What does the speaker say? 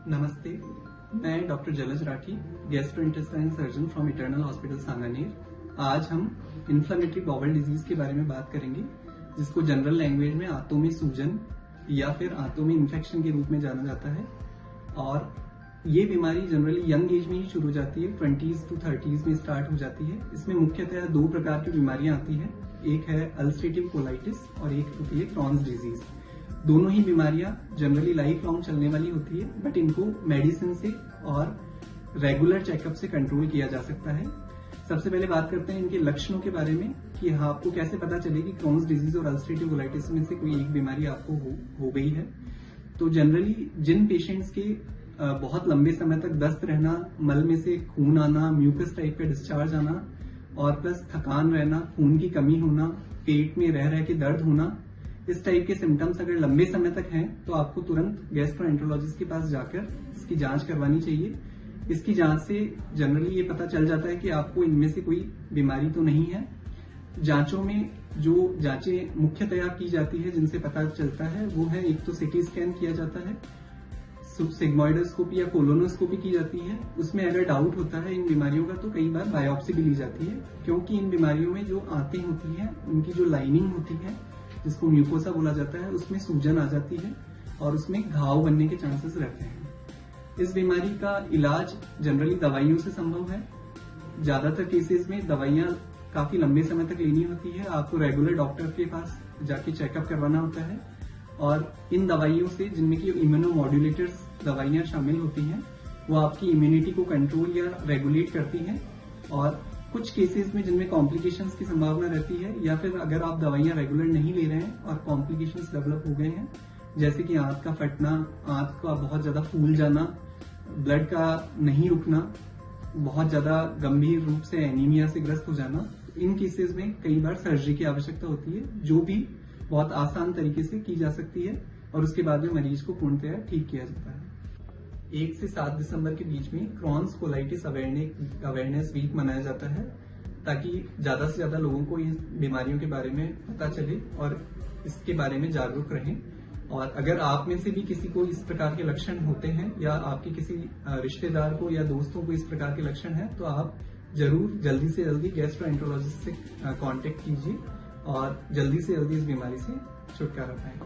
नमस्ते, मैं doctor Jalaj Rathi, gastrointestinal surgeon from eternal hospital Sanganer. आज हम इन्फ्लेमेटरी बाउल डिजीज के बारे में बात करेंगे, जिसको जनरल लैंग्वेज में आंतों में सूजन या फिर आंतों में इन्फेक्शन के रूप में जाना जाता है। और ये बीमारी जनरली यंग एज में ही शुरू हो जाती है, 20s to 30s में स्टार्ट हो जाती है। इसमें मुख्यतः दो प्रकार की बीमारियां आती हैं, एक है अल्सरेटिव कोलाइटिस और एक होती है क्रॉन्स डिजीज। दोनों ही बीमारियां जनरली लाइफ लॉन्ग चलने वाली होती है, बट इनको मेडिसिन से और रेगुलर चेकअप से कंट्रोल किया जा सकता है। सबसे पहले बात करते हैं इनके लक्षणों के बारे में कि आपको कैसे पता चले कि क्रॉन्स डिजीज और अल्सरेटिव कोलाइटिस में से कोई एक बीमारी आपको हो गई है। तो जनरली जिन पेशेंट्स के बहुत लंबे समय तक दस्त रहना, मल में से खून आना, म्यूकस टाइप का डिस्चार्ज आना और प्लस थकान रहना, खून की कमी होना, पेट में रह रह के दर्द होना, इस टाइप के सिम्टम्स अगर लंबे समय तक हैं तो आपको तुरंत गैस्ट्रोएंटरोलॉजिस्ट के पास जाकर इसकी जांच करवानी चाहिए। इसकी जांच से जनरली ये पता चल जाता है कि आपको इनमें से कोई बीमारी तो नहीं है। जांचों में जो जांचें मुख्यतया की जाती है जिनसे पता चलता है वो है, एक तो सिटी स्कैन किया जाता है, सिग्मोइडोस्कोपी या कोलोनोस्कोपी की जाती है। उसमें अगर डाउट होता है इन बीमारियों का तो कई बार बायोप्सी भी ली जाती है, क्योंकि इन बीमारियों में जो आंतें होती हैं उनकी जो लाइनिंग होती है, जिसको म्यूकोसा बोला जाता है, उसमें सूजन आ जाती है और उसमें घाव बनने के चांसेस रहते हैं। इस बीमारी का इलाज जनरली दवाइयों से संभव है। ज्यादातर केसेस में दवाइयां काफी लंबे समय तक लेनी होती है, आपको रेगुलर डॉक्टर के पास जाके चेकअप करवाना होता है। और इन दवाइयों से, जिनमें की इम्यूनोमॉड्यूलेटर्स दवाइयां शामिल होती हैं, वो आपकी इम्यूनिटी को कंट्रोल या रेगुलेट करती हैं। और कुछ केसेस में जिनमें कॉम्प्लिकेशंस की संभावना रहती है, या फिर अगर आप दवाइयां रेगुलर नहीं ले रहे हैं और कॉम्प्लिकेशंस डेवलप हो गए हैं, जैसे कि आंत का फटना, आंत का बहुत ज्यादा फूल जाना, ब्लड का नहीं रुकना, बहुत ज्यादा गंभीर रूप से एनीमिया से ग्रस्त हो जाना, इन केसेस में कई बार सर्जरी की आवश्यकता होती है, जो भी बहुत आसान तरीके से की जा सकती है और उसके बाद में मरीज को पूर्णतया ठीक किया जाता है। 1 से 7 दिसंबर के बीच में क्रॉन्स कोलाइटिस अवेयरनेस वीक मनाया जाता है, ताकि ज्यादा से ज्यादा लोगों को इन बीमारियों के बारे में पता चले और इसके बारे में जागरूक रहें। और अगर आप में से भी किसी को इस प्रकार के लक्षण होते हैं या आपके किसी रिश्तेदार को या दोस्तों को इस प्रकार के लक्षण हैं, तो आप जरूर जल्दी से जल्दी गैस्ट्रोएंटरोलॉजिस्ट से कांटेक्ट कीजिए और जल्दी से जल्दी इस बीमारी से छुटकारा पाएं।